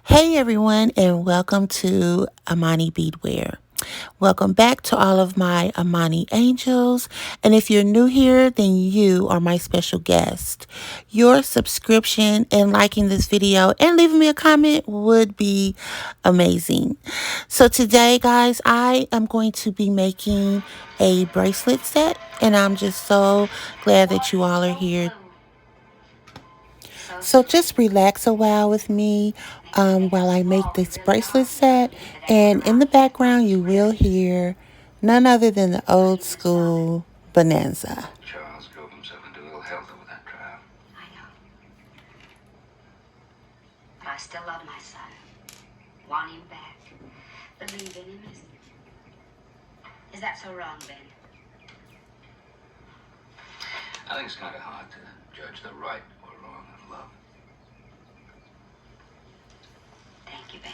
Hey everyone, and welcome to Amani Beadwear. Welcome back to all of my Amani Angels. And if you're new here, then you are my special guest. Your subscription and liking this video and leaving me a comment would be amazing. So today, guys, I am going to be making a bracelet set, and I'm just so glad that you all are here. So just relax a while with me while I make this bracelet set. And in the background, you will hear none other than the old school Bonanza. Charles drove himself into ill health over that trial. I know. But I still love my son. Want him back. Believe in him. Is that so wrong, Ben? I think it's kind of hard to judge the right or wrong of love. Thank you, Ben.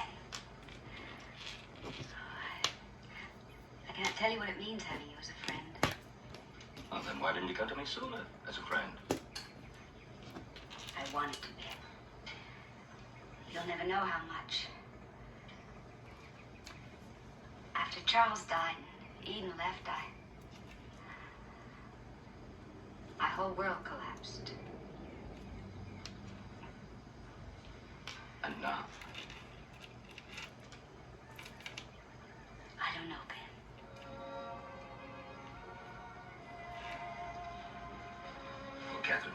I cannot tell you what it means having you as a friend. Well, then why didn't you come to me sooner as a friend? I wanted to, Ben. You'll never know how much. After Charles died and Eden left, my whole world collapsed. And now? I don't know, Ben. Well, Catherine,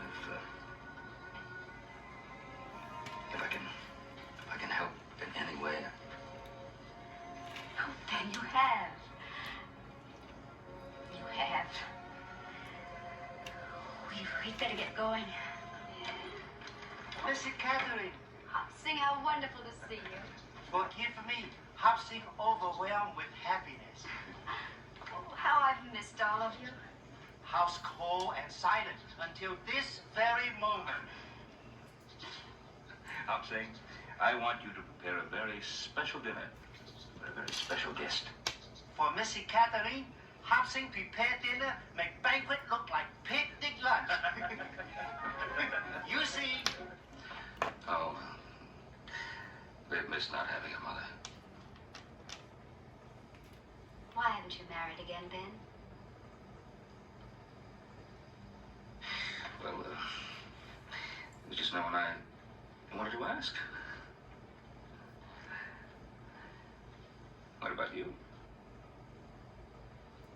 if I can help in any way. Oh, Ben, you have. You have. We'd better get going. Missy Catherine, Sing, how wonderful to see you. forgive me. Hopsing overwhelmed with happiness. Oh, how I've missed all of you. House cold and silent until this very moment. I'm saying, I want you to prepare a very special dinner for a very special guest. For Missy Catherine, Hopsing prepare dinner, make banquet look like picnic lunch. You see, Oh, they've missed not having a mother. Why haven't you married again, Ben? Well, it was just no one I wanted to ask. What about you?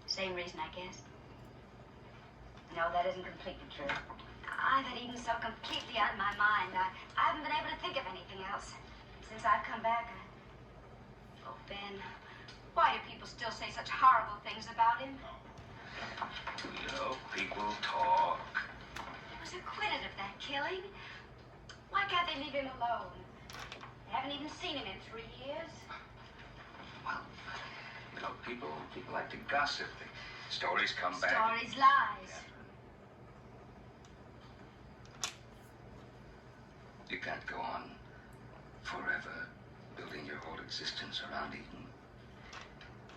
Same reason, I guess. No, that isn't completely true. I've had Eden so completely on my mind. I haven't been able to think of anything else. Since I've come back, Oh, Ben, why do people still say such horrible things about him? You know, people talk. He was acquitted of that killing. Why can't they leave him alone? They haven't even seen him in 3 years. Well, you know, people like to gossip. The stories come back. Stories, lies. You can't go on forever building your whole existence around Eden.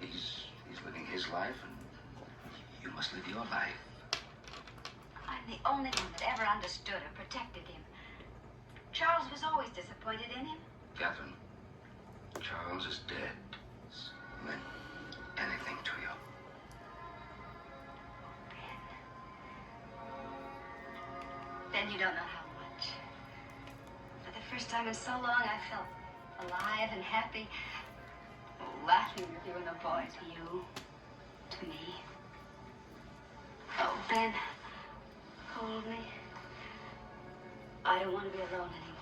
He's living his life, and you must live your life. I'm the only one that ever understood or protected him. Charles was always disappointed in him. Catherine, Charles is dead. It's meant anything to you. Ben, you don't know how much. For the first time in so long, I felt alive and happy. Laughing with you and the boys. You, to me. Oh, Ben, hold me. I don't want to be alone anymore.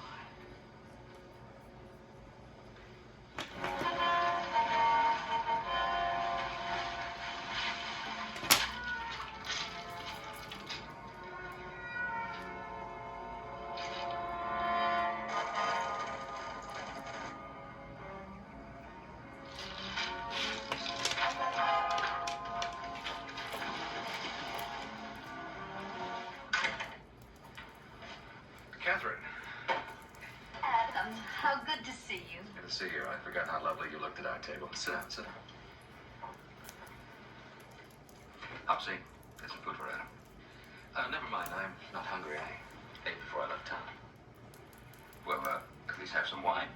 Catherine. Adam, how good to see you. Good to see you. I forgot how lovely you looked at our table. Sit down, sit down. Hopsy, get some food for Adam. Never mind. I'm not hungry. I ate before I left town. Well, at least have some wine.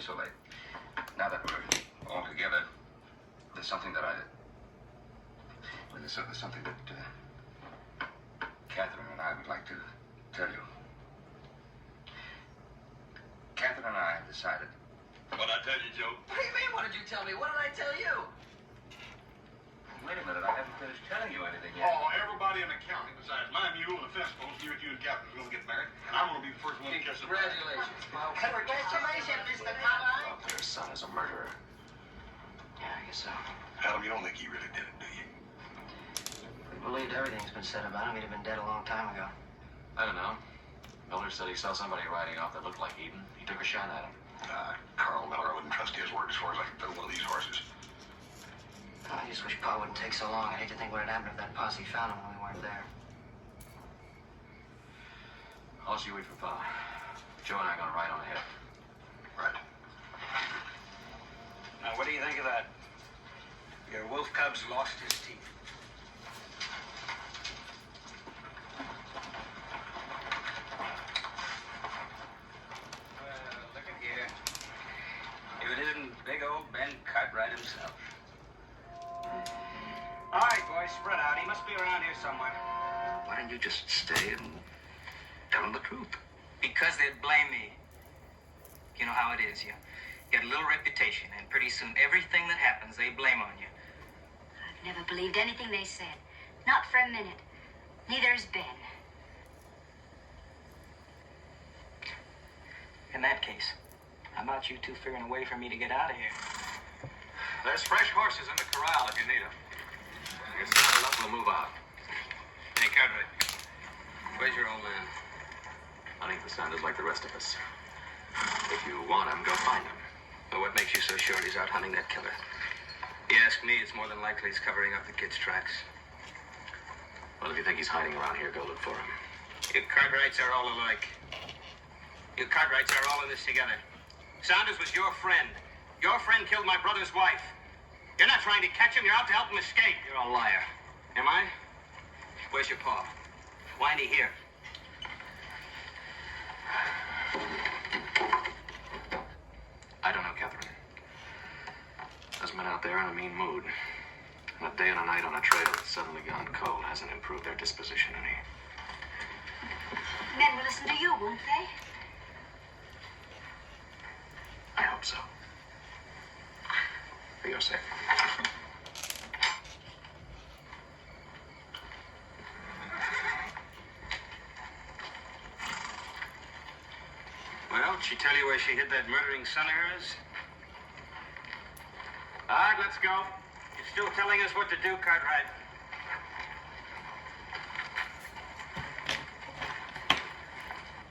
be so late. Now that we're all together, there's something that there's something that Catherine and I would like to tell you. Catherine and I have decided. What'd I tell you, Joe? What do you mean, what did you tell me? What did I tell you? Wait a minute, I haven't finished telling you anything yet. Oh, everybody in the county besides my mule and the fence post knew you and Catherine was going to get married, and I'm going to be the first one to kiss her. Congratulations, Paul. Congratulations, Mr. Cartwright. Well, their son is a murderer. Yeah, I guess so. Adam, you don't think he really did it, do you? We believed everything's been said about him. He'd have been dead a long time ago. I don't know. Miller said he saw somebody riding off that looked like Eden. He took a shot at him. Carl Miller wouldn't trust his word as far as I can fill one of these horses. I just wish Pa wouldn't take so long. I hate to think what had happened if that posse found him when we weren't there. I'll let you wait for Pa. Joe and I are going to ride on ahead. Right. Now, what do you think of that? Your wolf cub's lost his teeth. Well, look at here. If it isn't big old Ben Cartwright himself. All right, boys, spread out. He must be around here somewhere. Why don't you just stay and tell them the truth? Because they'd blame me. You know how it is. You get a little reputation, and pretty soon everything that happens, they blame on you. I've never believed anything they said. Not for a minute. Neither has Ben. In that case, how about you two figuring a way for me to get out of here? There's fresh horses in the corral if you need them. Get started up, we'll move out. Hey, Cartwright. Where's your old man? Hunting for Sanders like the rest of us. If you want him, go find him. Well, what makes you so sure he's out hunting that killer? You ask me, it's more than likely he's covering up the kid's tracks. Well, if you think he's hiding around here, go look for him. You Cartwrights are all alike. You Cartwrights are all in this together. Saunders was your friend. Your friend killed my brother's wife. You're not trying to catch him. You're out to help him escape. You're a liar. Am I? Where's your pa? Why ain't he here? I don't know, Catherine. There's men out there in a mean mood. And a day and a night on a trail that's suddenly gone cold hasn't improved their disposition any. Men will listen to you, won't they? I hope so. For your sake. Well, did she tell you where she hid that murdering son of hers? All right, let's go. You're still telling us what to do, Cartwright.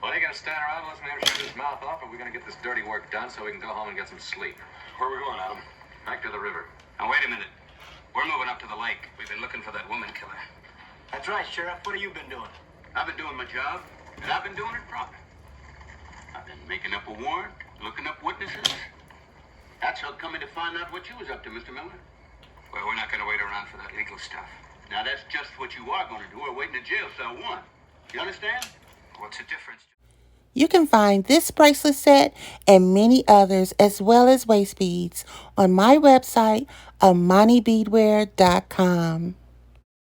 Well, you gonna stand around and listen to him shut his mouth off, or are we gonna get this dirty work done so we can go home and get some sleep? Where are we going, Adam? Back to the river. Now, wait a minute. We're moving up to the lake. We've been looking for that woman killer. That's right, Sheriff. What have you been doing? I've been doing my job, and I've been doing it proper. I've been making up a warrant, looking up witnesses. That's how coming to find out what you was up to, Mr. Miller. Well, we're not going to wait around for that legal stuff. Now, that's just what you are going to do, or wait in the jail cell one. You understand? What's the difference? You can find this bracelet set and many others as well as waist beads on my website, AmaniBeadwear.com.